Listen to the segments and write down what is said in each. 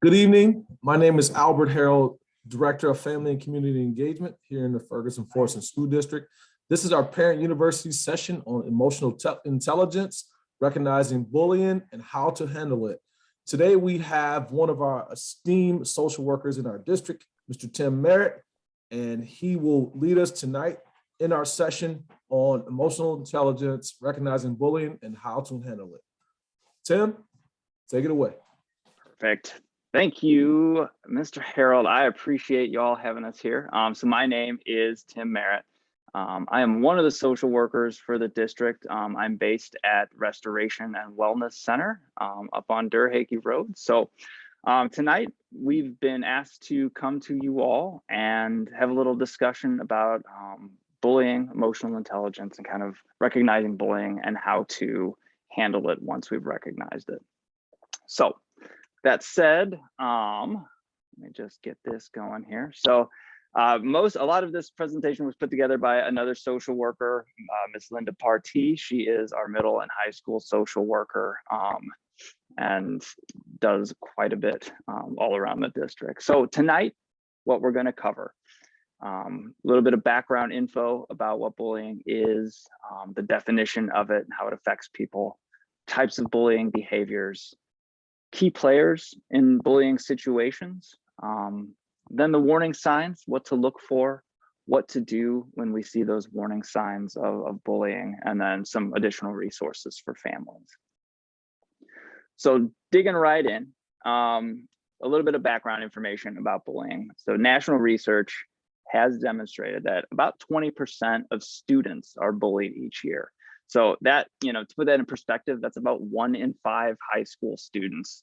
Good evening. My name is Albert Harold, Director of Family and Community Engagement here in the Ferguson Forest School District. This is our Parent University session on emotional intelligence, recognizing bullying and how to handle it. Today, we have one of our esteemed social workers in our district, Mr. Tim Merritt, and he will lead us tonight in our session on emotional intelligence, recognizing bullying and how to handle it. Tim, take it away. Perfect. Thank you, Mr. Harold. I appreciate y'all having us here. So my name is Tim Merritt. I am one of the social workers for the district. I'm based at Restoration and Wellness Center up on Durhakey Road. So tonight we've been asked to come to you all and have a little discussion about bullying, emotional intelligence, and kind of recognizing bullying and how to handle it once we've recognized it. So that said, let me just get this going here. So a lot of this presentation was put together by another social worker, Ms. Linda Partee. She is our middle and high school social worker and does quite a bit all around the district. So tonight, what we're going to cover, a little bit of background info about what bullying is, the definition of it and how it affects people, types of bullying behaviors, key players in bullying situations, then the warning signs, what to look for, what to do when we see those warning signs of bullying, and then some additional resources for families. So digging right in, a little bit of background information about bullying. So national research has demonstrated that about 20% of students are bullied each year. So that, to put that in perspective, that's about 1 in 5 high school students,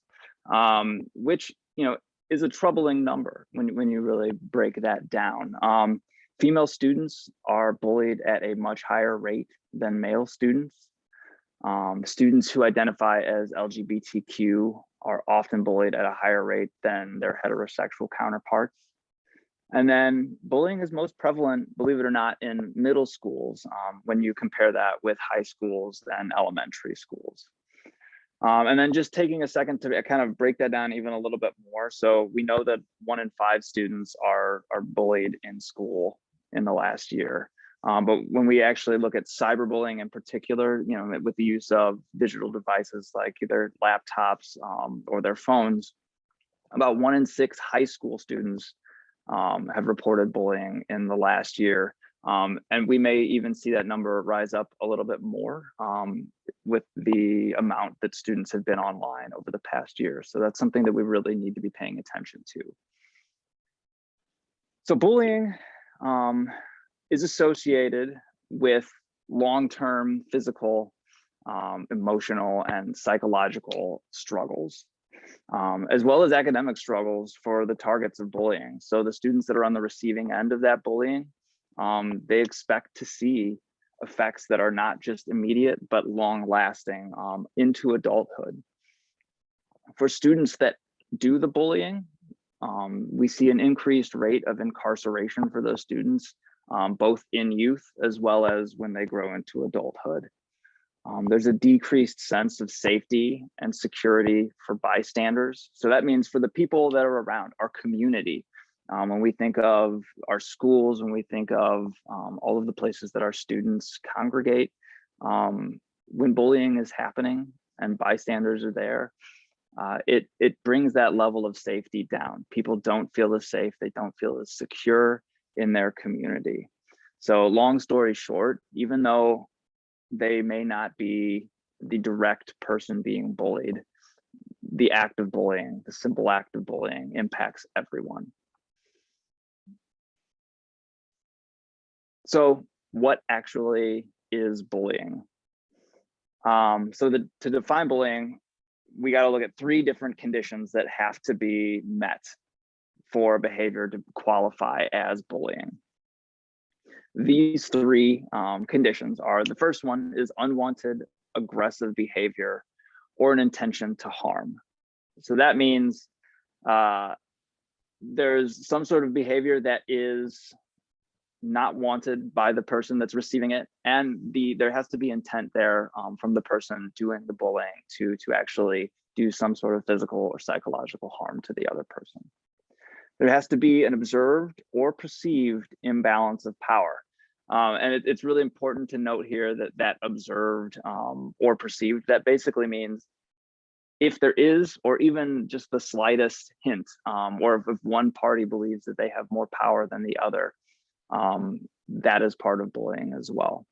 which, is a troubling number when you really break that down. Female students are bullied at a much higher rate than male students. Students who identify as LGBTQ are often bullied at a higher rate than their heterosexual counterparts. And then bullying is most prevalent, believe it or not, in middle schools when you compare that with high schools and elementary schools. And then just taking a second to kind of break that down even a little bit more. So we know that 1 in 5 students are bullied in school in the last year. But when we actually look at cyberbullying in particular, with the use of digital devices like either laptops or their phones, about 1 in 6 high school students have reported bullying in the last year. And we may even see that number rise up a little bit more with the amount that students have been online over the past year. So that's something that we really need to be paying attention to. So bullying is associated with long-term physical, emotional, and psychological struggles, as well as academic struggles for the targets of bullying. So the students that are on the receiving end of that bullying, they expect to see effects that are not just immediate, but long lasting into adulthood. For students that do the bullying, we see an increased rate of incarceration for those students, both in youth as well as when they grow into adulthood. There's a decreased sense of safety and security for bystanders. So that means for the people that are around, our community. When we think of our schools, when we think of all of the places that our students congregate, when bullying is happening and bystanders are there, it brings that level of safety down. People don't feel as safe, they don't feel as secure in their community. So long story short, even though they may not be the direct person being bullied, the act of bullying, the simple act of bullying impacts everyone. So what actually is bullying? To define bullying, we got to look at 3 different conditions that have to be met for behavior to qualify as bullying. These 3 conditions are, the first one is unwanted aggressive behavior or an intention to harm. So that means there's some sort of behavior that is not wanted by the person that's receiving it, and there has to be intent there from the person doing the bullying to actually do some sort of physical or psychological harm to the other person. There has to be an observed or perceived imbalance of power. And it's really important to note here that observed or perceived, that basically means if there is, or even just the slightest hint, or if one party believes that they have more power than the other, that is part of bullying as well.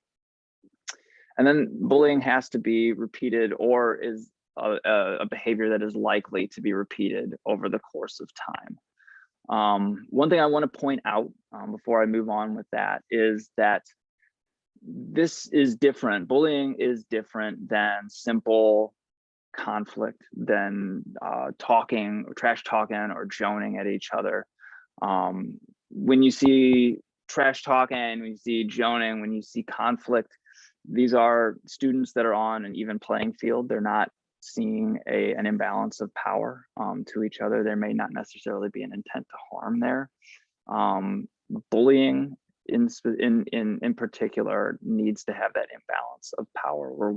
And then bullying has to be repeated, or is a behavior that is likely to be repeated over the course of time. One thing I want to point out before I move on with that is that this is different. Bullying is different than simple conflict, than talking or trash talking or joning at each other. When you see trash talking, when you see joning, when you see conflict, these are students that are on an even playing field. They're not seeing an imbalance of power to each other. There may not necessarily be an intent to harm there. Bullying in particular needs to have that imbalance of power, where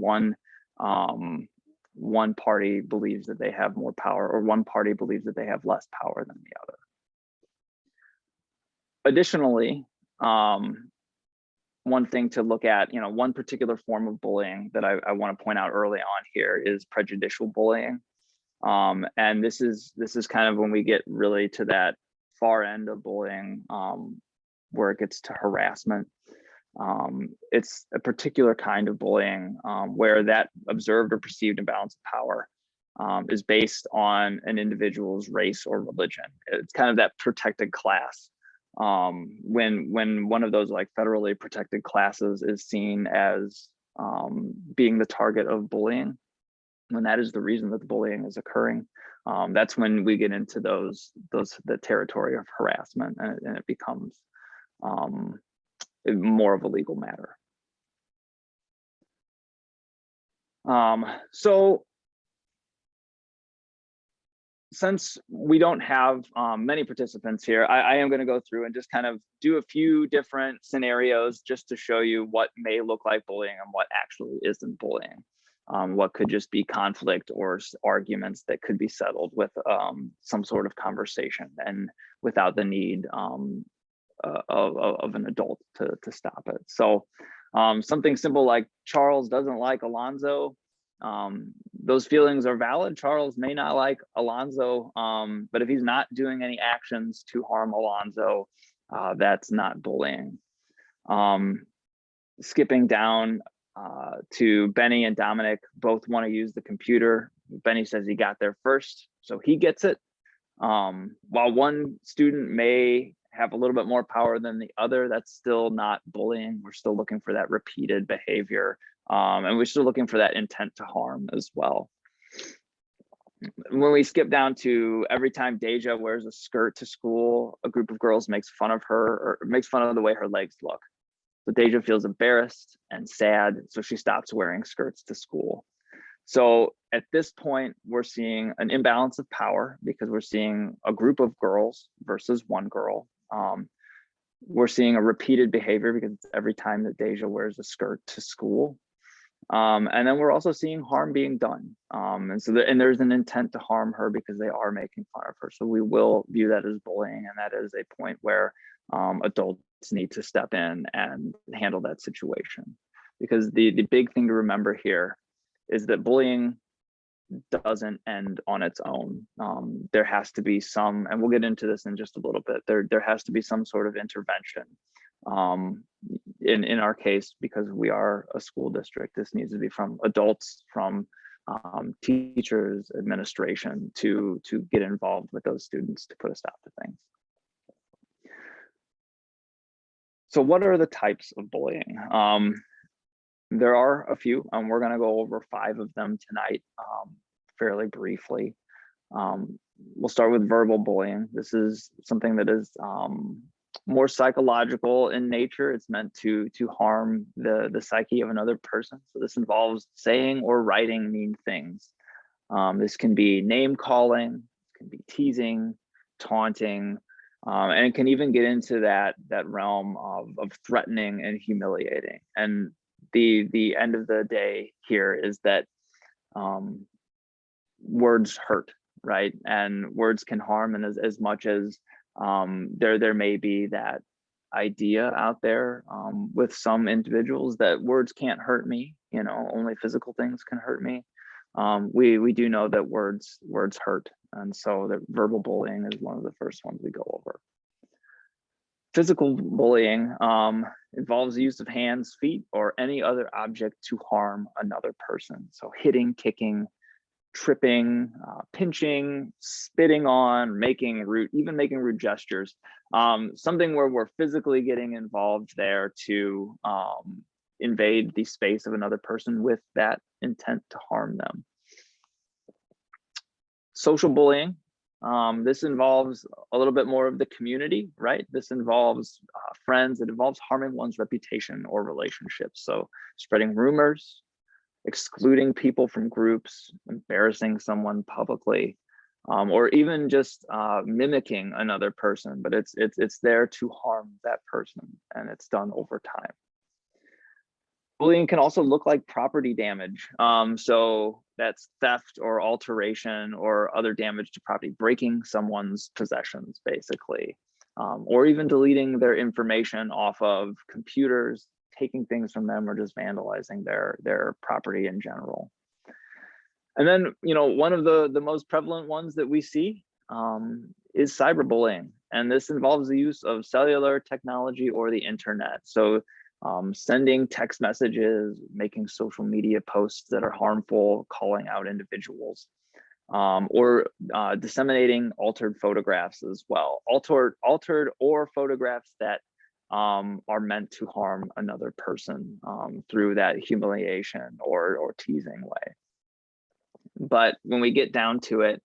one party believes that they have more power, or one party believes that they have less power than the other. Additionally, one thing to look at, one particular form of bullying that I want to point out early on here is prejudicial bullying. And this is kind of when we get really to that far end of bullying, where it gets to harassment. It's a particular kind of bullying where that observed or perceived imbalance of power is based on an individual's race or religion. It's kind of that protected class. When one of those like federally protected classes is seen as being the target of bullying, when that is the reason that the bullying is occurring, that's when we get into the territory of harassment, and it becomes more of a legal matter. So since we don't have many participants here, I am going to go through and just kind of do a few different scenarios just to show you what may look like bullying and what actually isn't bullying. What could just be conflict or arguments that could be settled with some sort of conversation and without the need of an adult to stop it. So something simple like Charles doesn't like Alonzo. Those feelings are valid. Charles may not like Alonzo, but if he's not doing any actions to harm Alonzo, that's not bullying. Skipping down to Benny and Dominic, both want to use the computer. Benny says he got there first, so he gets it. While one student may have a little bit more power than the other, that's still not bullying. We're still looking for that repeated behavior. And we're still looking for that intent to harm as well. When we skip down to every time Deja wears a skirt to school, a group of girls makes fun of her or makes fun of the way her legs look. So Deja feels embarrassed and sad, so she stops wearing skirts to school. So at this point, we're seeing an imbalance of power because we're seeing a group of girls versus one girl. We're seeing a repeated behavior because it's every time that Deja wears a skirt to school. And then we're also seeing harm being done. And there's an intent to harm her because they are making fun of her. So we will view that as bullying, and that is a point where adults need to step in and handle that situation. Because the big thing to remember here is that bullying doesn't end on its own. There has to be some, and we'll get into this in just a little bit, there has to be some sort of intervention. In our case, because we are a school district, this needs to be from adults, from teachers, administration, to get involved with those students to put a stop to things. So what are the types of bullying? There are a few, we're going to go over 5 of them tonight fairly briefly. We'll start with verbal bullying. This is something that is more psychological in nature. It's meant to harm the psyche of another person. So this involves saying or writing mean things. This can be name calling, it can be teasing, taunting, and it can even get into that realm of threatening and humiliating. And the end of the day here is that words hurt, right? And words can harm, and as much as there may be that idea out there with some individuals that words can't hurt me, only physical things can hurt me. We do know that words hurt, and so that verbal bullying is one of the first ones we go over. Physical bullying involves the use of hands, feet, or any other object to harm another person. So hitting, kicking, tripping, pinching, spitting on, even making rude gestures. Something where we're physically getting involved there to invade the space of another person with that intent to harm them. Social bullying. This involves a little bit more of the community, right? This involves friends. It involves harming one's reputation or relationships. So spreading rumors, excluding people from groups, embarrassing someone publicly, or even just mimicking another person, but it's there to harm that person, and it's done over time. Bullying can also look like property damage. So that's theft or alteration or other damage to property, breaking someone's possessions, basically, or even deleting their information off of computers, taking things from them, or just vandalizing their property in general. And then, one of the most prevalent ones that we see is cyberbullying. And this involves the use of cellular technology or the internet. So sending text messages, making social media posts that are harmful, calling out individuals, or disseminating altered photographs as well. Altered or photographs that are meant to harm another person through that humiliation or teasing way. But when we get down to it,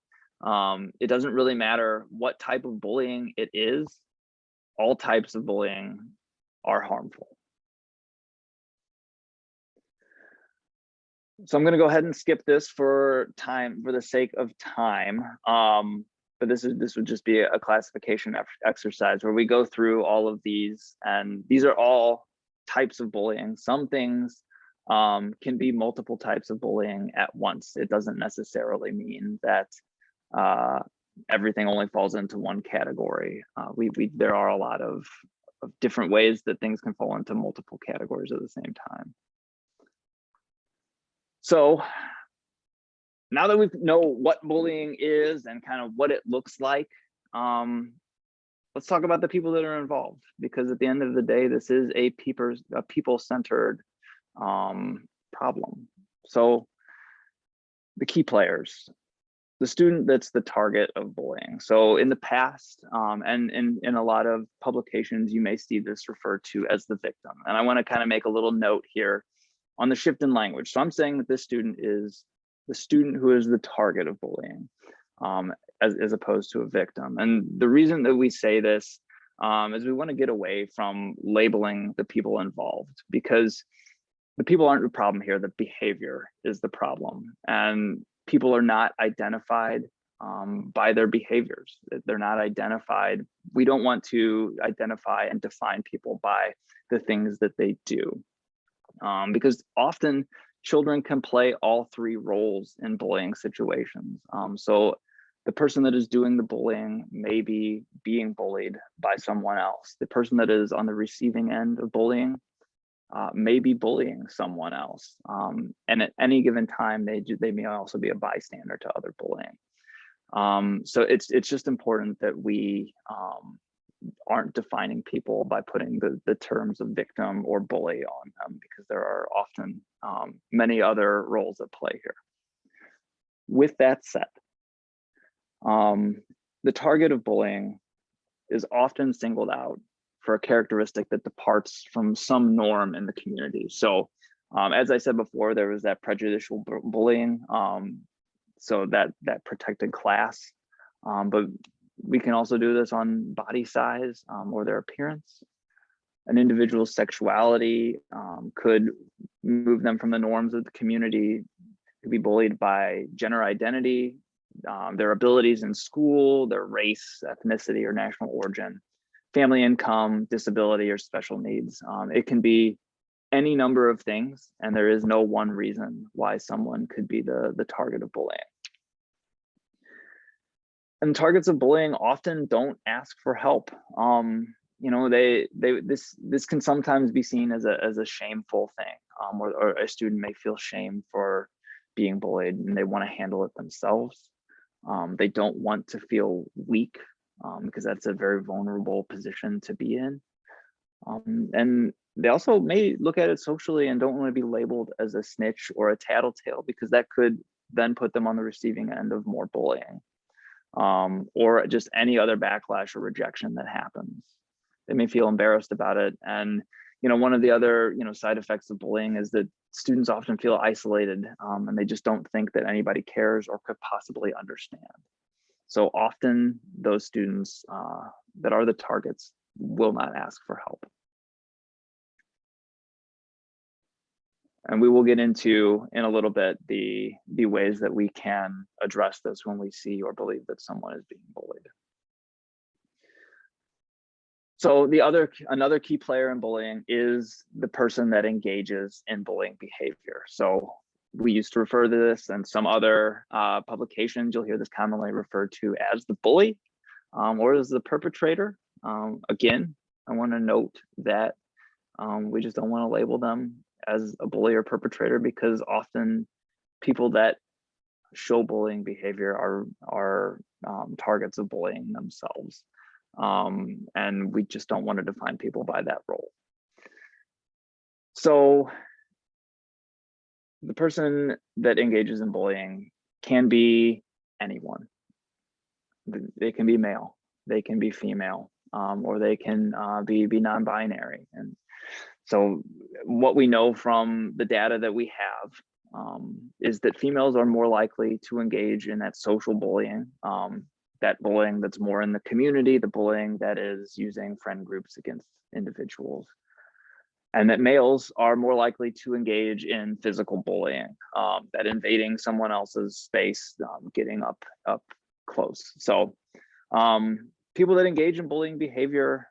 it doesn't really matter what type of bullying it is. All types of bullying are harmful. So I'm going to go ahead and skip this for the sake of time. But this would just be a classification exercise where we go through all of these, and these are all types of bullying. Some things can be multiple types of bullying at once. It doesn't necessarily mean that everything only falls into one category. There are a lot of different ways that things can fall into multiple categories at the same time. So now that we know what bullying is and kind of what it looks like, let's talk about the people that are involved, because at the end of the day, this is a people-centered problem. So the key players, the student that's the target of bullying. So in the past, and in a lot of publications, you may see this referred to as the victim. And I want to kind of make a little note here on the shift in language. So I'm saying that this student is the student who is the target of bullying, as opposed to a victim. And the reason that we say this is we want to get away from labeling the people involved, because the people aren't the problem here. The behavior is the problem, and people are not identified by their behaviors. They're not identified. We don't want to identify and define people by the things that they do. Because often children can play all three roles in bullying situations. So the person that is doing the bullying may be being bullied by someone else. The person that is on the receiving end of bullying may be bullying someone else. And at any given time, they may also be a bystander to other bullying. So it's just important that we aren't defining people by putting the terms of victim or bully on them, because there are often many other roles at play here. With that said, the target of bullying is often singled out for a characteristic that departs from some norm in the community. So as I said before, there was that prejudicial bullying, so that protected class, but we can also do this on body size or their appearance. An individual's sexuality could move them from the norms of the community. Could be bullied by gender identity, their abilities in school, their race, ethnicity, or national origin, family income, disability, or special needs. It can be any number of things, and there is no one reason why someone could be the target of bullying. And targets of bullying often don't ask for help. You know, this can sometimes be seen as a shameful thing, or a student may feel shame for being bullied and they want to handle it themselves. They don't want to feel weak, because that's a very vulnerable position to be in. And they also may look at it socially and don't want to be labeled as a snitch or a tattletale, because that could then put them on the receiving end of more bullying, or just any other backlash or rejection that happens. They may feel embarrassed about it. And, you know, one of the other, you know, side effects of bullying is that students often feel isolated, and they just don't think that anybody cares or could possibly understand. So often those students that are the targets will not ask for help. And we will get into in a little bit the ways that we can address this when we see or believe that someone is being bullied. So another key player in bullying is the person that engages in bullying behavior. So we used to refer to this, and some other publications, you'll hear this commonly referred to as the bully, or as the perpetrator. Again, I want to note that we just don't want to label them as a bully or perpetrator, because often people that show bullying behavior are targets of bullying themselves. And we just don't want to define people by that role. So the person that engages in bullying can be anyone. They can be male, they can be female, or they can be non-binary. And so what we know from the data that we have is that females are more likely to engage in that social bullying, that bullying that's more in the community, the bullying that is using friend groups against individuals. And that males are more likely to engage in physical bullying, that invading someone else's space, getting up close. So people that engage in bullying behavior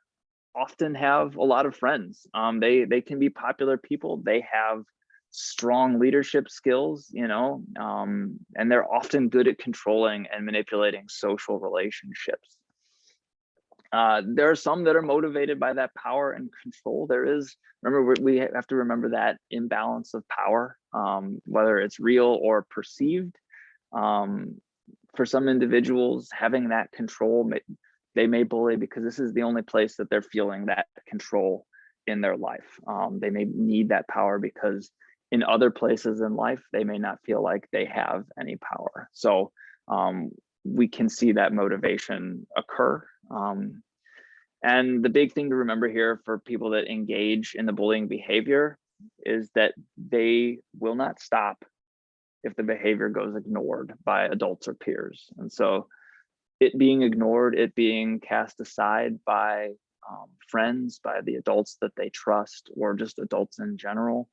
often have a lot of friends. They can be popular people. They have strong leadership skills, you know, and they're often good at controlling and manipulating social relationships. There are some that are motivated by that power and control. Remember, we have to remember that imbalance of power, whether it's real or perceived. For some individuals, having that control, they may bully because this is the only place that they're feeling that control in their life. They may need that power because in other places in life, they may not feel like they have any power. So we can see that motivation occur. And the big thing to remember here for people that engage in the bullying behavior is that they will not stop if the behavior goes ignored by adults or peers. And so it being ignored, it being cast aside by friends, by the adults that they trust, or just adults in general,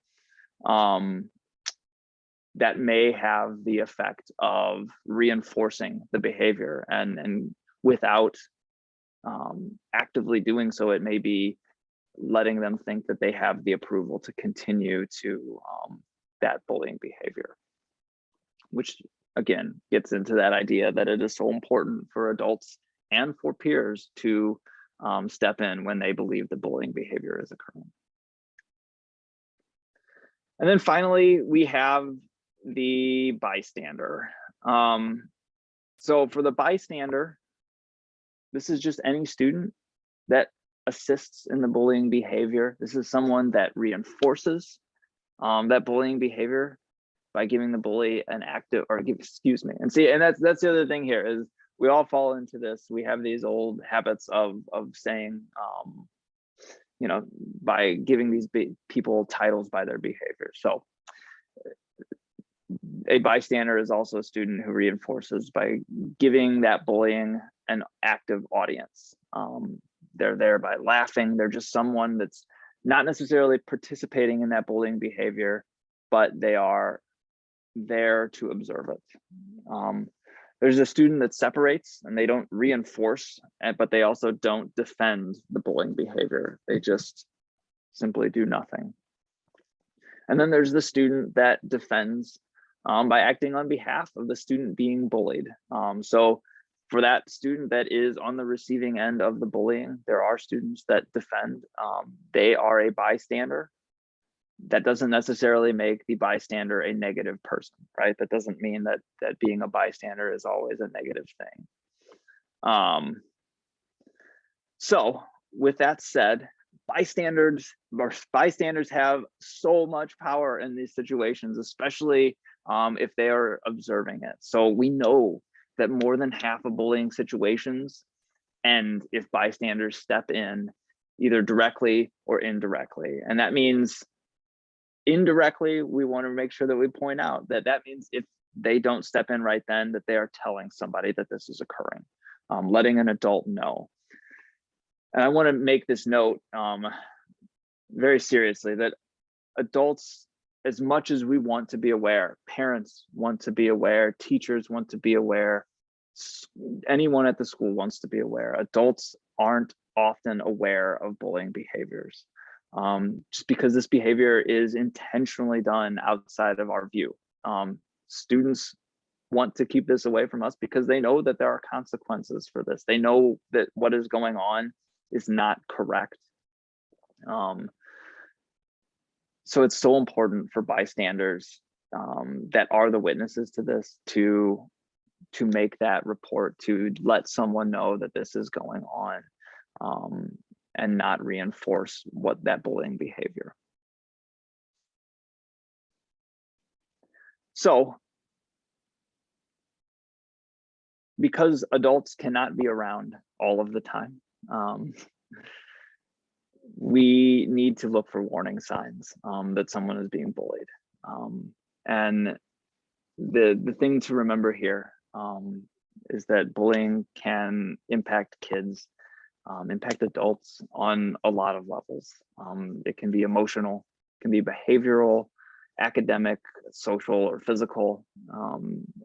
that may have the effect of reinforcing the behavior, and without actively doing so, it may be letting them think that they have the approval to continue to that bullying behavior, which again gets into that idea that it is so important for adults and for peers to step in when they believe the bullying behavior is occurring. And then finally, we have the bystander. So for the bystander, this is just any student that assists in the bullying behavior. This is someone that reinforces that bullying behavior by giving the bully an active, or excuse me. And see, and that's the other thing here is we all fall into this. We have these old habits of saying, you know, by giving these people titles by their behavior. So a bystander is also a student who reinforces by giving that bullying an active audience. They're there by laughing. They're just someone that's not necessarily participating in that bullying behavior, but they are there to observe it. There's a student that separates and they don't reinforce, but they also don't defend the bullying behavior. They just simply do nothing. And then there's the student that defends by acting on behalf of the student being bullied. So For that student that is on the receiving end of the bullying, there are students that defend. They are a bystander. That doesn't necessarily make the bystander a negative person, right? That doesn't mean that being a bystander is always a negative thing. So with that said, bystanders have so much power in these situations, especially if they are observing it. So we know that more than half of bullying situations end if bystanders step in, either directly or indirectly. And that means indirectly, we want to make sure that we point out that means if they don't step in right then, that they are telling somebody that this is occurring, letting an adult know. And I want to make this note very seriously, that adults, as much as we want to be aware, parents want to be aware, teachers want to be aware, anyone at the school wants to be aware, adults aren't often aware of bullying behaviors, just because this behavior is intentionally done outside of our view. Students want to keep this away from us because they know that there are consequences for this. They know that what is going on is not correct. So it's so important for bystanders that are the witnesses to this to make that report, to let someone know that this is going on, and not reinforce that bullying behavior. So because adults cannot be around all of the time, we need to look for warning signs that someone is being bullied. And the thing to remember here is that bullying can impact kids, impact adults on a lot of levels. It can be emotional, it can be behavioral, academic, social, or physical.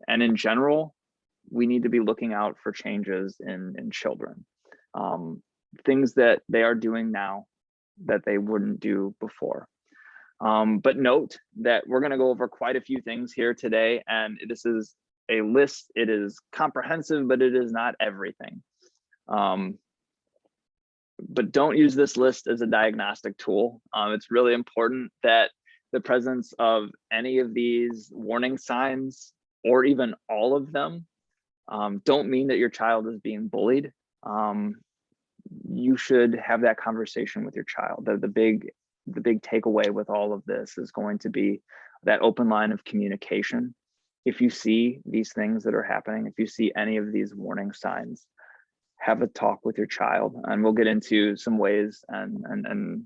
And in general, we need to be looking out for changes in children. Things that they are doing now that they wouldn't do before. But note that we're going to go over quite a few things here today, and this is a list. It is comprehensive, but it is not everything. But don't use this list as a diagnostic tool. It's really important that the presence of any of these warning signs, or even all of them, don't mean that your child is being bullied. You should have that conversation with your child. The big takeaway with all of this is going to be that open line of communication. If you see these things that are happening, if you see any of these warning signs, have a talk with your child, and we'll get into some ways and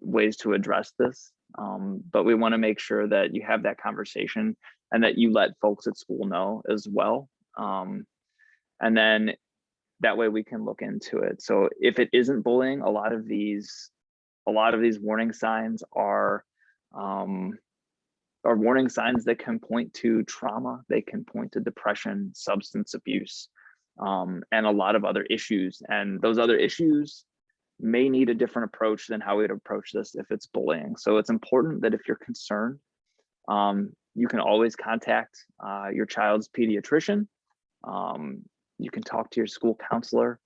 ways to address this. But we want to make sure that you have that conversation and that you let folks at school know as well. And then that way we can look into it. So if it isn't bullying, a lot of these warning signs are warning signs that can point to trauma. They can point to depression, substance abuse, and a lot of other issues. And those other issues may need a different approach than how we'd approach this if it's bullying. So it's important that if you're concerned, you can always contact your child's pediatrician. You can talk to your school counselor.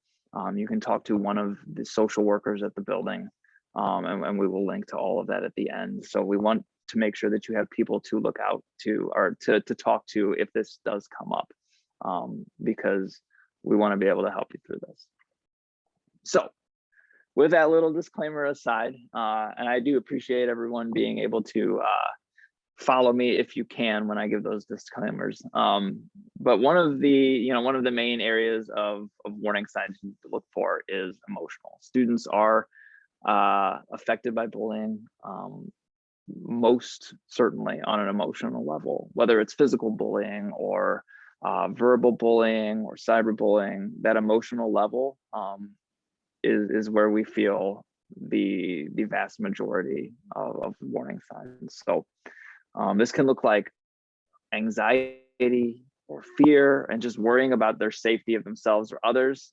You can talk to one of the social workers at the building, and we will link to all of that at the end. So we want to make sure that you have people to look out to, or to talk to if this does come up, because we want to be able to help you through this. So with that little disclaimer aside, and I do appreciate everyone being able to follow me if you can when I give those disclaimers. But one of the main areas of warning signs you need to look for is emotional. Students are affected by bullying, most certainly on an emotional level, whether it's physical bullying or verbal bullying or cyberbullying. That emotional level is where we feel the vast majority of warning signs. So this can look like anxiety or fear and just worrying about their safety of themselves or others.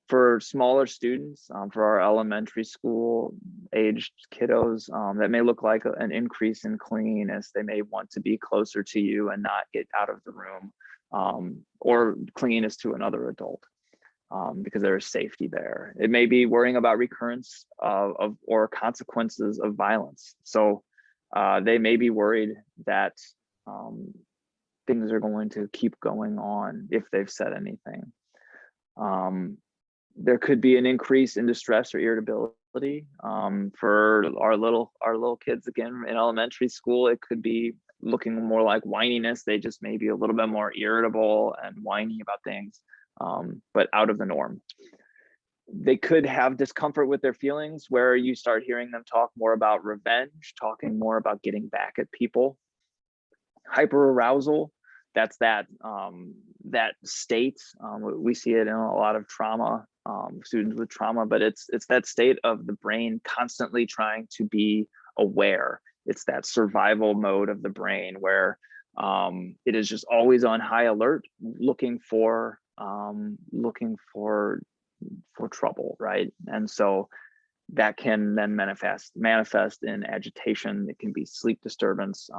For smaller students, for our elementary school aged kiddos, that may look like an increase in clinginess. They may want to be closer to you and not get out of the room, or clinginess to another adult, because there is safety there. It may be worrying about recurrence of or consequences of violence. So they may be worried that things are going to keep going on if they've said anything. There could be an increase in distress or irritability for our little kids. Again, in elementary school, it could be looking more like whininess. They just may be a little bit more irritable and whiny about things, but out of the norm. They could have discomfort with their feelings, where you start hearing them talk more about revenge, talking more about getting back at people. Hyperarousal, that's that state. We see it in a lot of trauma, students with trauma, but it's that state of the brain constantly trying to be aware. It's that survival mode of the brain where it is just always on high alert, looking for trouble, right? And so that can then manifest in agitation. It can be sleep disturbance,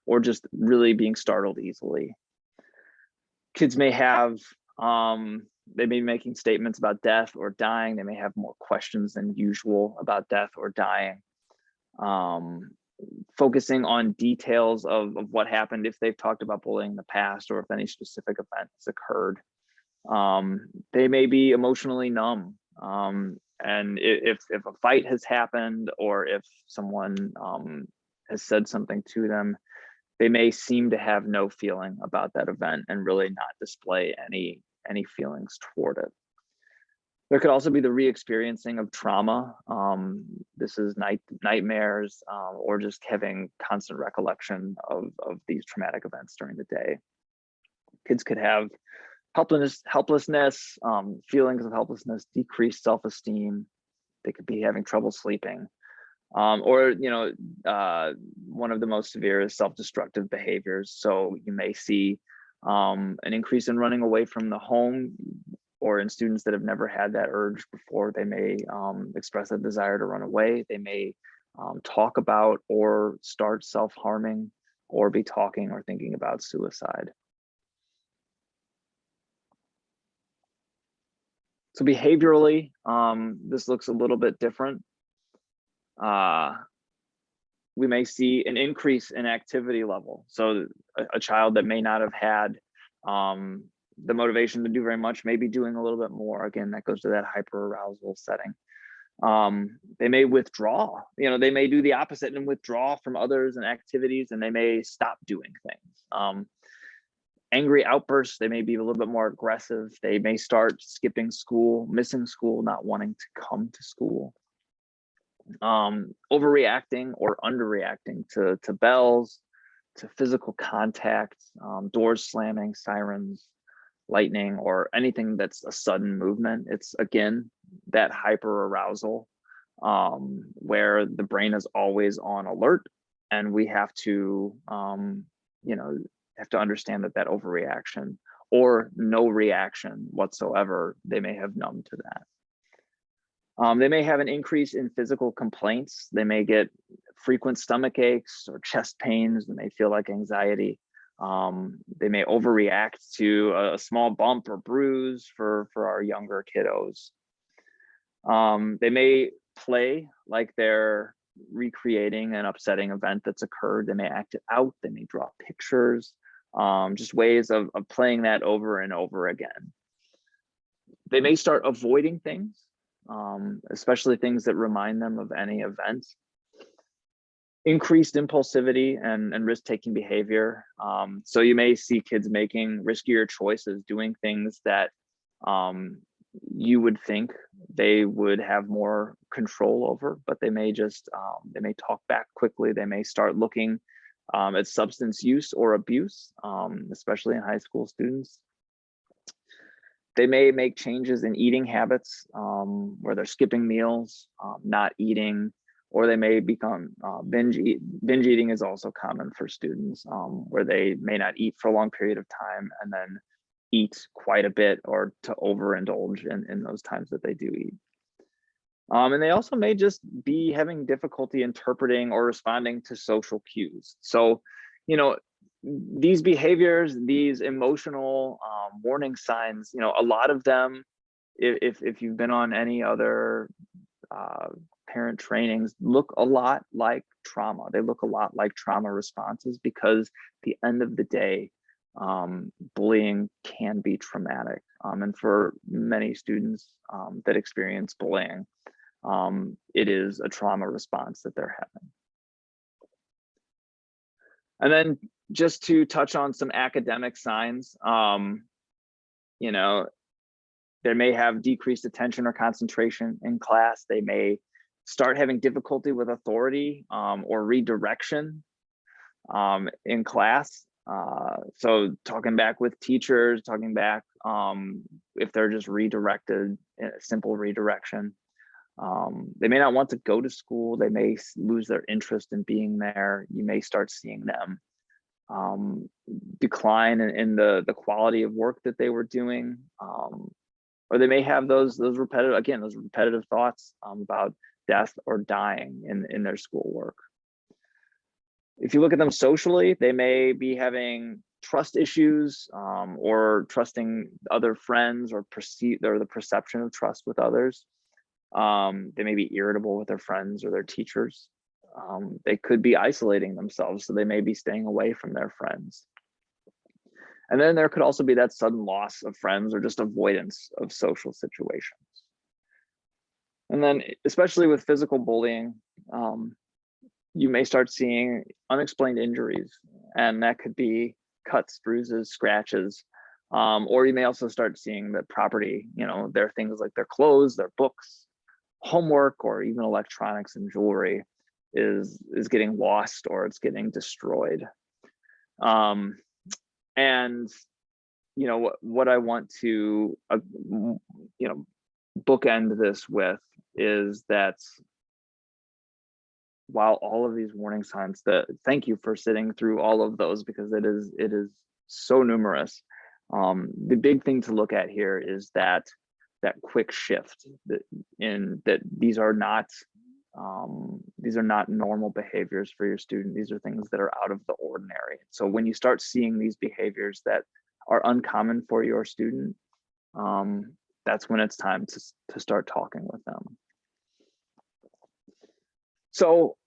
or just really being startled easily. Kids may have, they may be making statements about death or dying. They may have more questions than usual about death or dying. Focusing on details of what happened, if they've talked about bullying in the past, or if any specific event has occurred. They may be emotionally numb. And if a fight has happened, or if someone has said something to them, they may seem to have no feeling about that event and really not display any feelings toward it. There could also be the re-experiencing of trauma. This is nightmares, or just having constant recollection of these traumatic events during the day. Kids could have helplessness, feelings of helplessness, decreased self-esteem. They could be having trouble sleeping. Or, one of the most severe is self-destructive behaviors. So you may see an increase in running away from the home, or in students that have never had that urge before. They may express a desire to run away. They may talk about or start self-harming, or be talking or thinking about suicide. So behaviorally, this looks a little bit different. We may see an increase in activity level. So a child that may not have had the motivation to do very much may be doing a little bit more. Again, that goes to that hyperarousal setting. They may withdraw. They may do the opposite and withdraw from others and activities, and they may stop doing things. Angry outbursts, they may be a little bit more aggressive. They may start skipping school, missing school, not wanting to come to school. Overreacting or underreacting to bells, to physical contact, doors slamming, sirens, lightning, or anything that's a sudden movement. It's, again, that hyperarousal, where the brain is always on alert, and we have to understand that overreaction or no reaction whatsoever, they may have numbed to that. They may have an increase in physical complaints. They may get frequent stomach aches or chest pains. They may feel like anxiety. They may overreact to a small bump or bruise for our younger kiddos. They may play like they're recreating an upsetting event that's occurred. They may act it out. They may draw pictures, just ways of playing that over and over again. They may start avoiding things, especially things that remind them of any event. Increased impulsivity and risk-taking behavior. So you may see kids making riskier choices, doing things that you would think they would have more control over, but they may just they may talk back quickly. They may start looking at substance use or abuse, especially in high school students. They may make changes in eating habits, where they're skipping meals, not eating, or they may become binge eating is also common for students, where they may not eat for a long period of time and then eat quite a bit or to overindulge in those times that they do eat. And they also may just be having difficulty interpreting or responding to social cues. So, you know, these behaviors, these emotional warning signs, a lot of them, if you've been on any other parent trainings, look a lot like trauma. They look a lot like trauma responses, because at the end of the day, bullying can be traumatic. And for many students that experience bullying, it is a trauma response that they're having. And then just to touch on some academic signs, they may have decreased attention or concentration in class. They may start having difficulty with authority or redirection in class. So talking back with teachers, talking back if they're just redirected, simple redirection. They may not want to go to school. They may lose their interest in being there. You may start seeing them decline in the quality of work that they were doing. Or they may have those repetitive thoughts about death or dying in their schoolwork. If you look at them socially, they may be having trust issues or trusting other friends, or the perception of trust with others. They may be irritable with their friends or their teachers. They could be isolating themselves, so they may be staying away from their friends. And then there could also be that sudden loss of friends or just avoidance of social situations. And then especially with physical bullying, you may start seeing unexplained injuries, and that could be cuts, bruises, scratches, or you may also start seeing that property, there are things like their clothes, their books, homework, or even electronics and jewelry is getting lost, or it's getting destroyed. And what I want to bookend this with is that while all of these warning signs, thank you for sitting through all of those, because it is so numerous. The big thing to look at here is that quick shift that these are not normal behaviors for your student. These are things that are out of the ordinary. So when you start seeing these behaviors that are uncommon for your student, that's when it's time to start talking with them. So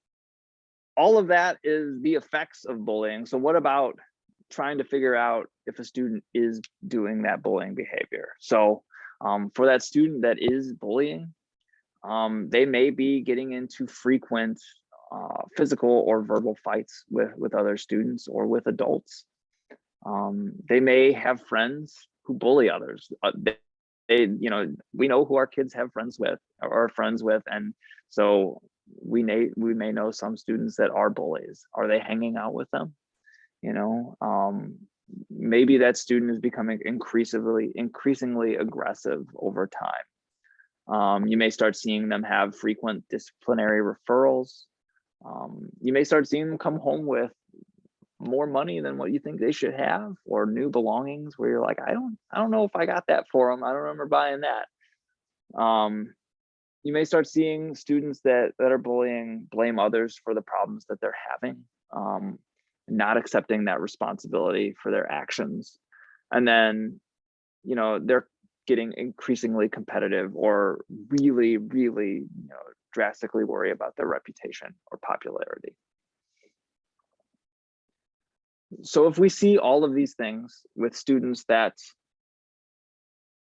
all of that is the effects of bullying. So what about trying to figure out if a student is doing that bullying behavior? So for that student that is bullying, they may be getting into frequent physical or verbal fights with other students or with adults. They may have friends who bully others. We know who our kids have friends with or are friends with, and so we may know some students that are bullies. Are they hanging out with them? Maybe that student is becoming increasingly aggressive over time. You may start seeing them have frequent disciplinary referrals. You may start seeing them come home with more money than what you think they should have, or new belongings where you're like, I don't know if I got that for them. I don't remember buying that. You may start seeing students that are bullying blame others for the problems that they're having, not accepting that responsibility for their actions. And then, they're getting increasingly competitive, or really, really, drastically worry about their reputation or popularity. So if we see all of these things with students that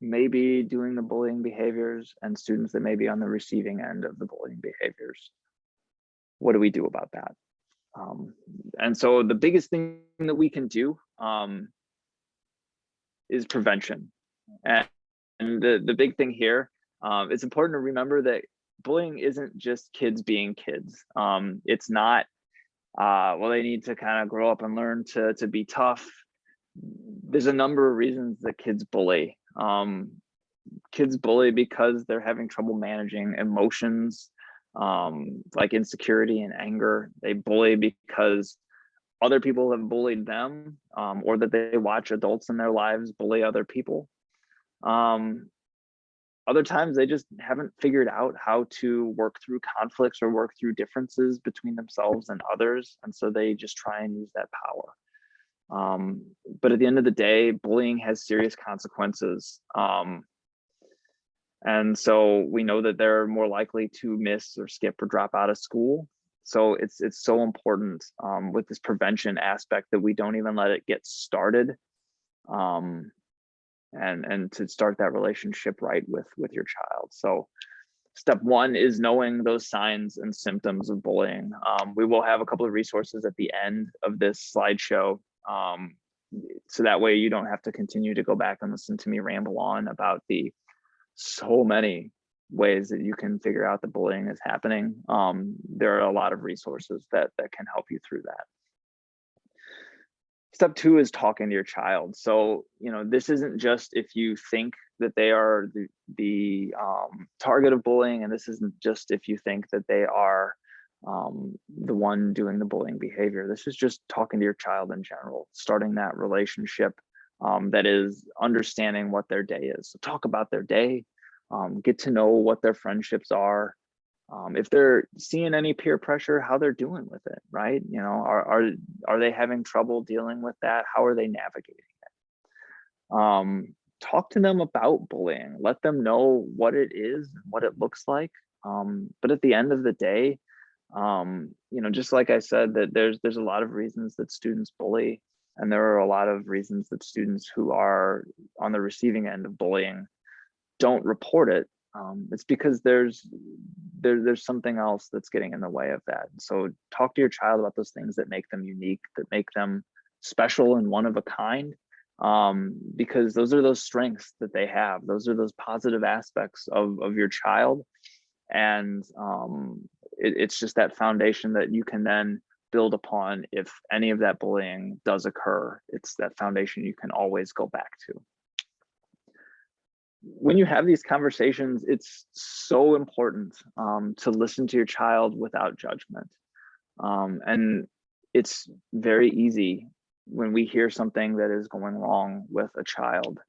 may be doing the bullying behaviors and students that may be on the receiving end of the bullying behaviors, what do we do about that? And so the biggest thing that we can do is prevention. And the big thing here, it's important to remember that bullying isn't just kids being kids. It's not, well, they need to kind of grow up and learn to be tough. There's a number of reasons that kids bully. Kids bully because they're having trouble managing emotions, like insecurity and anger. They bully because other people have bullied them, or that they watch adults in their lives bully other people. Other times they just haven't figured out how to work through conflicts or work through differences between themselves and others. And so they just try and use that power. But at the end of the day, bullying has serious consequences. And so we know that they're more likely to miss or skip or drop out of school. So it's so important with this prevention aspect that we don't even let it get started. And to start that relationship right with your child. So step one is knowing those signs and symptoms of bullying. We will have a couple of resources at the end of this slideshow. So that way you don't have to continue to go back and listen to me ramble on about the so many ways that you can figure out that bullying is happening. There are a lot of resources that can help you through that. Step two is talking to your child. So, this isn't just if you think that they are the target of bullying, and this isn't just if you think that they are the one doing the bullying behavior. This is just talking to your child in general, starting that relationship that is understanding what their day is. So talk about their day, get to know what their friendships are. If they're seeing any peer pressure, how they're doing with it, right? Are they having trouble dealing with that? How are they navigating it? Talk to them about bullying. Let them know what it is, what it looks like. But at the end of the day, just like I said, that there's a lot of reasons that students bully, and there are a lot of reasons that students who are on the receiving end of bullying don't report it. It's because there's something else that's getting in the way of that. So talk to your child about those things that make them unique, that make them special and one of a kind, because those are those strengths that they have. Those are those positive aspects of your child. And it's just that foundation that you can then build upon if any of that bullying does occur. It's that foundation you can always go back to. When you have these conversations, it's so important to listen to your child without judgment. And it's very easy when we hear something that is going wrong with a child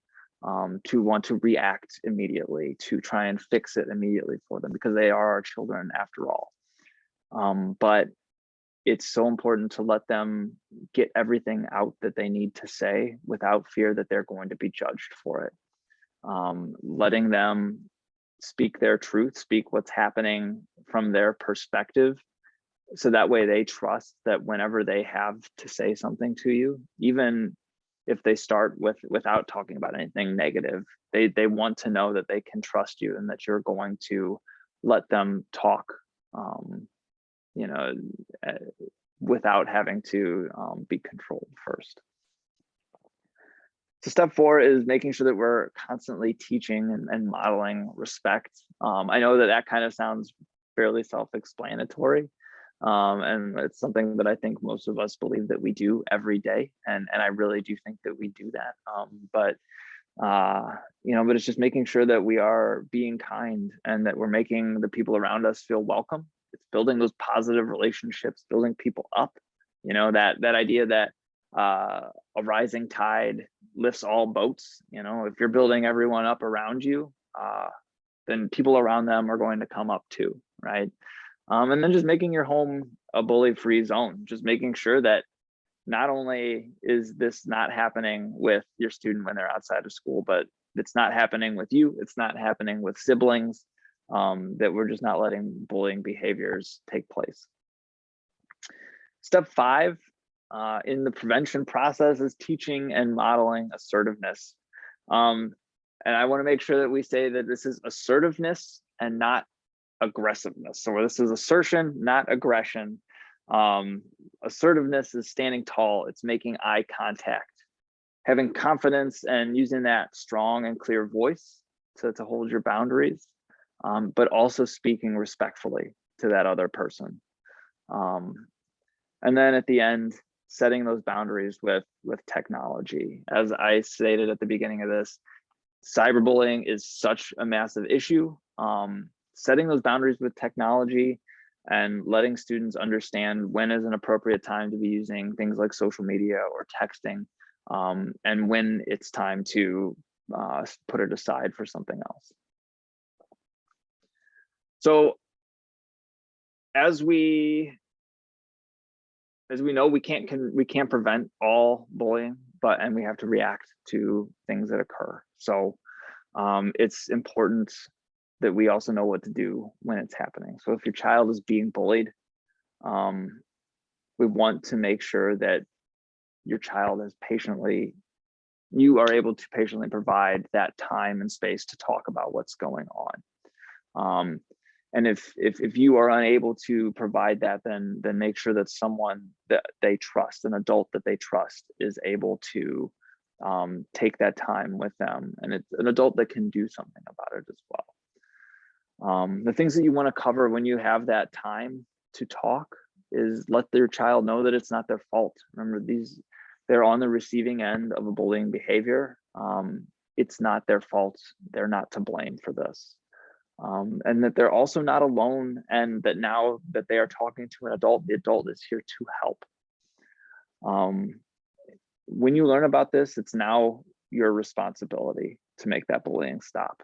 to want to react immediately, to try and fix it immediately for them, because they are our children after all. But it's so important to let them get everything out that they need to say without fear that they're going to be judged for it. Letting them speak their truth, speak what's happening from their perspective, so that way they trust that whenever they have to say something to you, even if they start without talking about anything negative, they want to know that they can trust you and that you're going to let them talk, without having to be controlled first. So step four is making sure that we're constantly teaching and modeling respect. I know that kind of sounds fairly self-explanatory, and it's something that I think most of us believe that we do every day, and I really do think that we do that. But it's just making sure that we are being kind and that we're making the people around us feel welcome. It's building those positive relationships, building people up. That idea that a rising tide lifts all boats. If you're building everyone up around you, then people around them are going to come up too, right? And then just making your home a bully-free zone, just making sure that not only is this not happening with your student when they're outside of school, but it's not happening with you, it's not happening with siblings, that we're just not letting bullying behaviors take place. Step five in the prevention process is teaching and modeling assertiveness. And I want to make sure that we say that this is assertiveness and not aggressiveness. So this is assertion, not aggression. Assertiveness is standing tall. It's making eye contact, having confidence, and using that strong and clear voice to hold your boundaries, but also speaking respectfully to that other person. And then at the end, setting those boundaries with technology. As I stated at the beginning of this, cyberbullying is such a massive issue. Setting those boundaries with technology and letting students understand when is an appropriate time to be using things like social media or texting, and when it's time to put it aside for something else. So as we know, we can't prevent all bullying, and we have to react to things that occur. So it's important that we also know what to do when it's happening. So if your child is being bullied, we want to make sure that your child you are able to patiently provide that time and space to talk about what's going on. And if you are unable to provide that, then make sure that someone that they trust, an adult that they trust, is able to take that time with them, and it's an adult that can do something about it as well. The things that you want to cover when you have that time to talk is let their child know that it's not their fault. Remember, they're on the receiving end of a bullying behavior. It's not their fault. They're not to blame for this. And that they're also not alone, and that now that they are talking to an adult, the adult is here to help. When you learn about this, it's now your responsibility to make that bullying stop.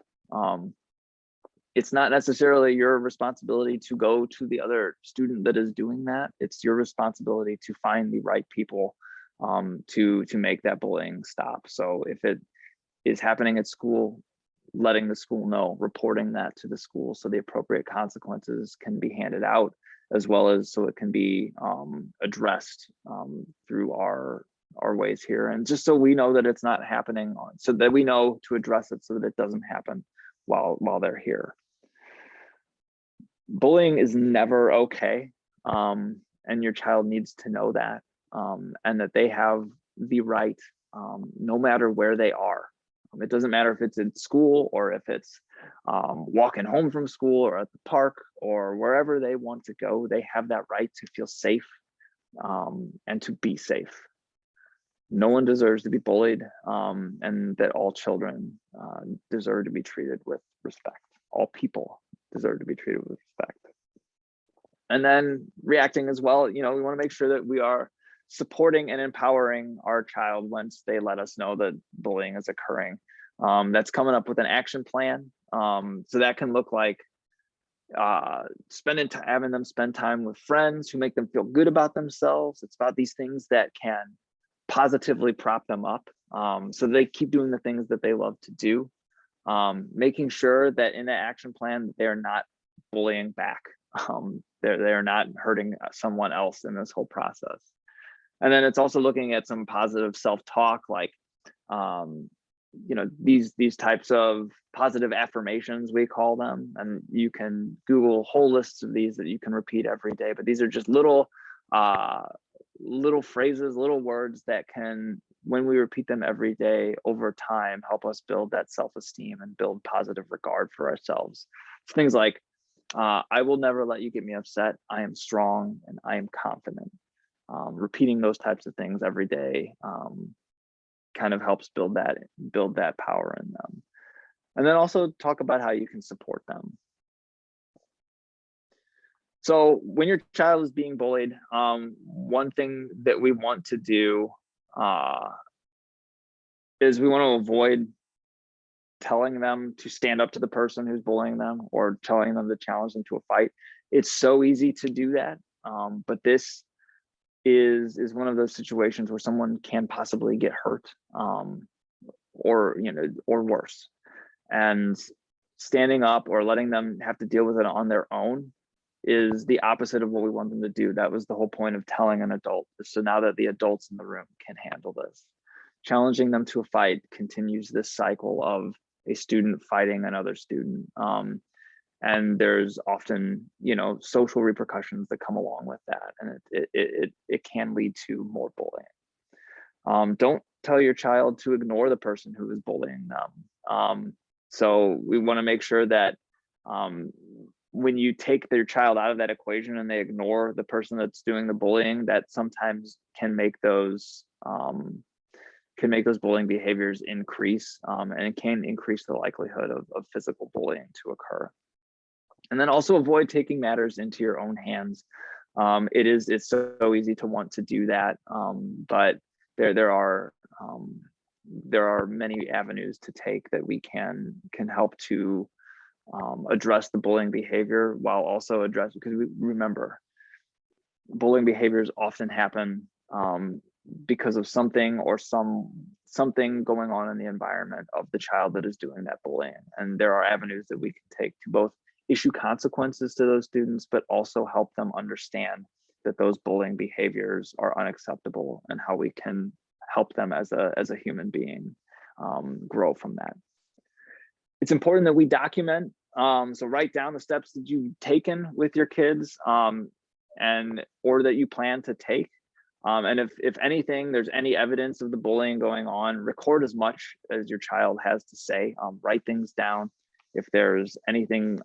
It's not necessarily your responsibility to go to the other student that is doing that. It's your responsibility to find the right people to make that bullying stop. So if it is happening at school, letting the school know, reporting that to the school so the appropriate consequences can be handed out, as well as so it can be addressed through our ways here. And just so we know that it's not happening, so that we know to address it so that it doesn't happen while they're here. Bullying is never okay, and your child needs to know that, and that they have the right, no matter where they are. It doesn't matter if it's in school or if it's walking home from school or at the park or wherever they want to go. They have that right to feel safe and to be safe. No one deserves to be bullied, and that all children deserve to be treated with respect. All people deserve to be treated with respect. And then reacting as well, we want to make sure that we are supporting and empowering our child once they let us know that bullying is occurring. That's coming up with an action plan. So that can look like having them spend time with friends who make them feel good about themselves. It's about these things that can positively prop them up, so they keep doing the things that they love to do. Making sure that in the action plan, they're not bullying back. They're not hurting someone else in this whole process. And then it's also looking at some positive self-talk, like these types of positive affirmations, we call them, and you can Google whole lists of these that you can repeat every day. But these are just little phrases, little words that can, when we repeat them every day over time, help us build that self-esteem and build positive regard for ourselves. So things like, I will never let you get me upset. I am strong and I am confident. Repeating those types of things every day kind of helps build that power in them. And then also talk about how you can support them. So when your child is being bullied, one thing that we want to do is we want to avoid telling them to stand up to the person who's bullying them or telling them to challenge them to a fight. It's so easy to do that, but this is one of those situations where someone can possibly get hurt, or worse. And standing up or letting them have to deal with it on their own is the opposite of what we want them to do. That was the whole point of telling an adult. So now that the adults in the room can handle this, challenging them to a fight continues this cycle of a student fighting another student. And there's often, social repercussions that come along with that. And it can lead to more bullying. Don't tell your child to ignore the person who is bullying them. So we want to make sure that when you take their child out of that equation and they ignore the person that's doing the bullying, that sometimes can make those bullying behaviors increase, and it can increase the likelihood of physical bullying to occur. And then also avoid taking matters into your own hands. It's so easy to want to do that, but there are many avenues to take that we can help to address the bullying behavior, while also address, because we remember bullying behaviors often happen because of something or something going on in the environment of the child that is doing that bullying. And there are avenues that we can take to both issue consequences to those students, but also help them understand that those bullying behaviors are unacceptable and how we can help them as a human being grow from that. It's important that we document. So write down the steps that you've taken with your kids or that you plan to take. And if anything, there's any evidence of the bullying going on, record as much as your child has to say. Write things down. If there's anything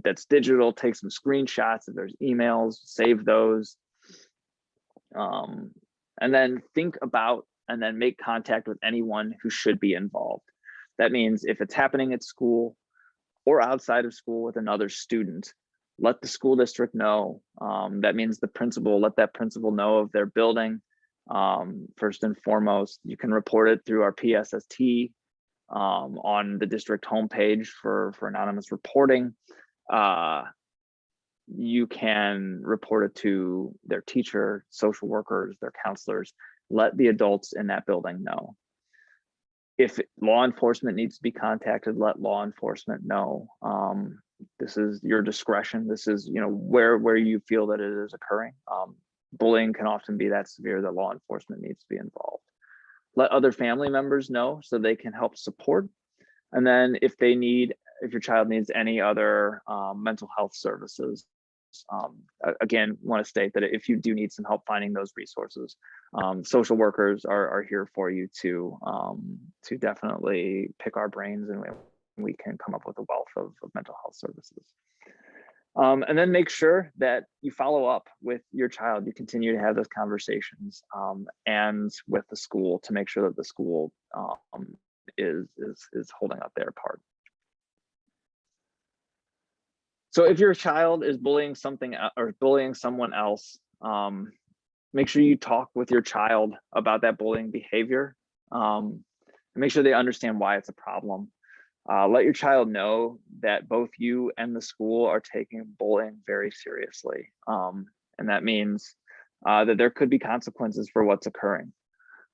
that's digital, take some screenshots. If there's emails, save those. And then think about and then make contact with anyone who should be involved. That means if it's happening at school or outside of school with another student, let the school district know. That means the principal, let that principal know of their building. First and foremost, you can report it through our PSST on the district homepage for anonymous reporting. You can report it to their teacher, social workers, their counselors. Let the adults in that building know. If law enforcement needs to be contacted, let law enforcement know. This is your discretion. This is, where you feel that it is occurring. Bullying can often be that severe that law enforcement needs to be involved. Let other family members know so they can help support. And then if your child needs any other mental health services, again, want to state that if you do need some help finding those resources, social workers are here for you to definitely pick our brains, and we can come up with a wealth of mental health services. And then make sure that you follow up with your child. You continue to have those conversations and with the school to make sure that the school is holding up their part. So if your child is bullying something or bullying someone else, make sure you talk with your child about that bullying behavior. And make sure they understand why it's a problem. Let your child know that both you and the school are taking bullying very seriously. And that means that there could be consequences for what's occurring.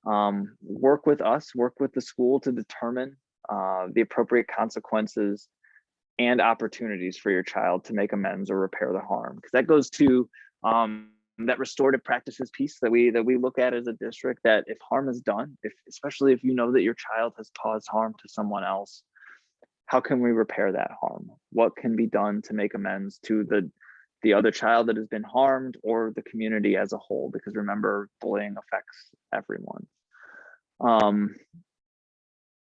Work with us, work with the school to determine the appropriate consequences and opportunities for your child to make amends or repair the harm. Because that goes to that restorative practices piece that we look at as a district, that if harm is done, especially if you know that your child has caused harm to someone else, how can we repair that harm? What can be done to make amends to the other child that has been harmed or the community as a whole? Because remember, bullying affects everyone.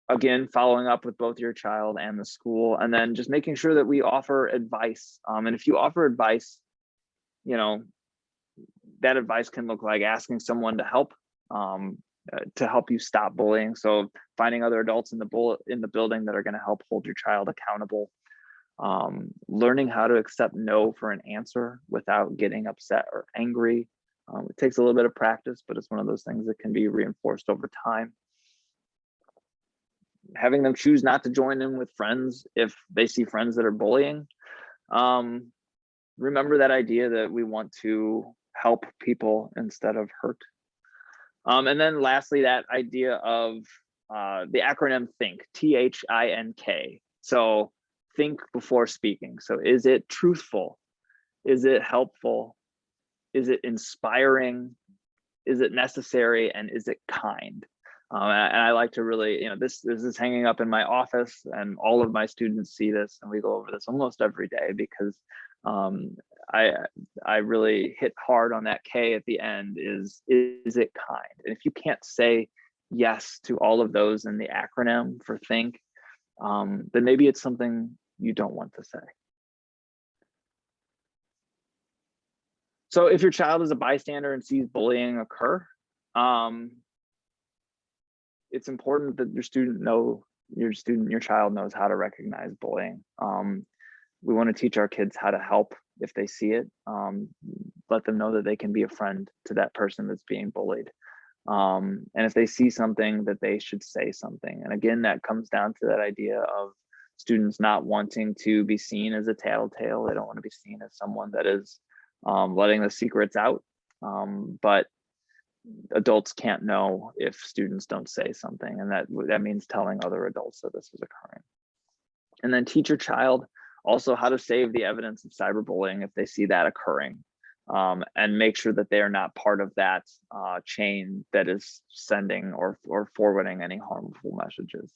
Again, following up with both your child and the school, and then just making sure that we offer advice. And if you offer advice, that advice can look like asking someone to help you stop bullying. So finding other adults in the building that are going to help hold your child accountable. Learning how to accept no for an answer without getting upset or angry. It takes a little bit of practice, but it's one of those things that can be reinforced over time. Having them choose not to join in with friends if they see friends that are bullying. Remember that idea that we want to help people instead of hurt. And then lastly, that idea of the acronym THINK, THINK. So think before speaking. So is it truthful? Is it helpful? Is it inspiring? Is it necessary? And is it kind? And I like to really, this is hanging up in my office, and all of my students see this, and we go over this almost every day, because I really hit hard on that K at the end. Is it kind? And if you can't say yes to all of those in the acronym for THINK, then maybe it's something you don't want to say. So if your child is a bystander and sees bullying occur, it's important that your child knows how to recognize bullying. We want to teach our kids how to help if they see it. Let them know that they can be a friend to that person that's being bullied. And if they see something, that they should say something. And again, that comes down to that idea of students not wanting to be seen as a tattletale. They don't want to be seen as someone that is letting the secrets out. But adults can't know if students don't say something, and that means telling other adults that this is occurring. And then teach your child also how to save the evidence of cyberbullying if they see that occurring, and make sure that they are not part of that chain that is sending or forwarding any harmful messages.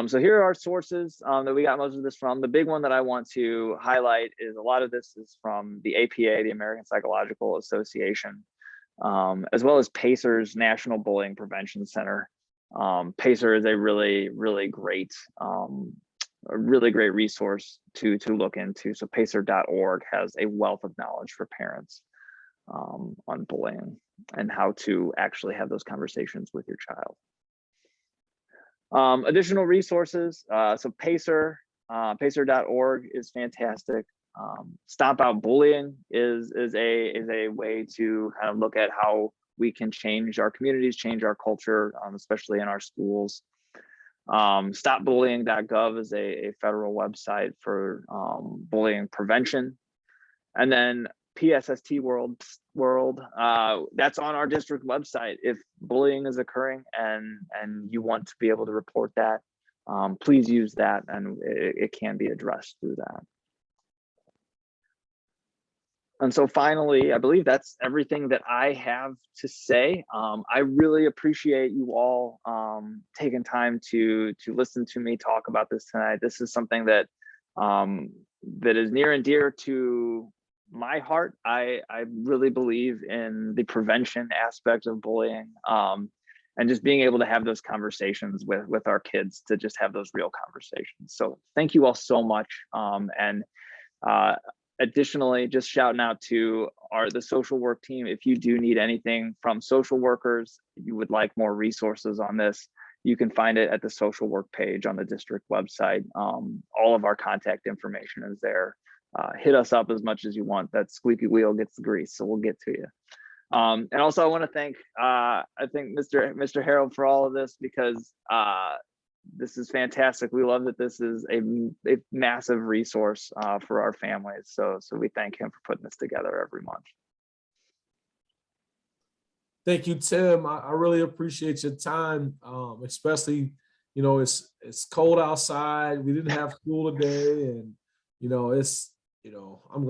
So here are our sources that we got most of this from. The big one that I want to highlight is a lot of this is from the APA, the American Psychological Association, as well as PACER's National Bullying Prevention Center. PACER is a really great resource to look into. So pacer.org has a wealth of knowledge for parents on bullying and how to actually have those conversations with your child. Additional resources, so pacer.org is fantastic. Stomp Out Bullying is a way to kind of look at how we can change our communities, change our culture, especially in our schools. Stopbullying.gov is a federal website for bullying prevention. And then PSST World, that's on our district website. If bullying is occurring and you want to be able to report that, please use that, and it can be addressed through that. And so finally, I believe that's everything that I have to say. I really appreciate you all taking time to listen to me talk about this tonight. This is something that that is near and dear to my heart. I really believe in the prevention aspect of bullying, and just being able to have those conversations with our kids, to just have those real conversations. So thank you all so much. Additionally, just shouting out to the social work team. If you do need anything from social workers, you would like more resources on this, you can find it at the social work page on the district website. All of our contact information is there. Hit us up as much as you want. That squeaky wheel gets the grease, so we'll get to you. And also I want to thank Mr. Harold for all of this, because this is fantastic. We love that this is a massive resource for our families. So we thank him for putting this together every month. Thank you, Tim. I really appreciate your time, especially, it's cold outside. We didn't have school today, and, I'm going to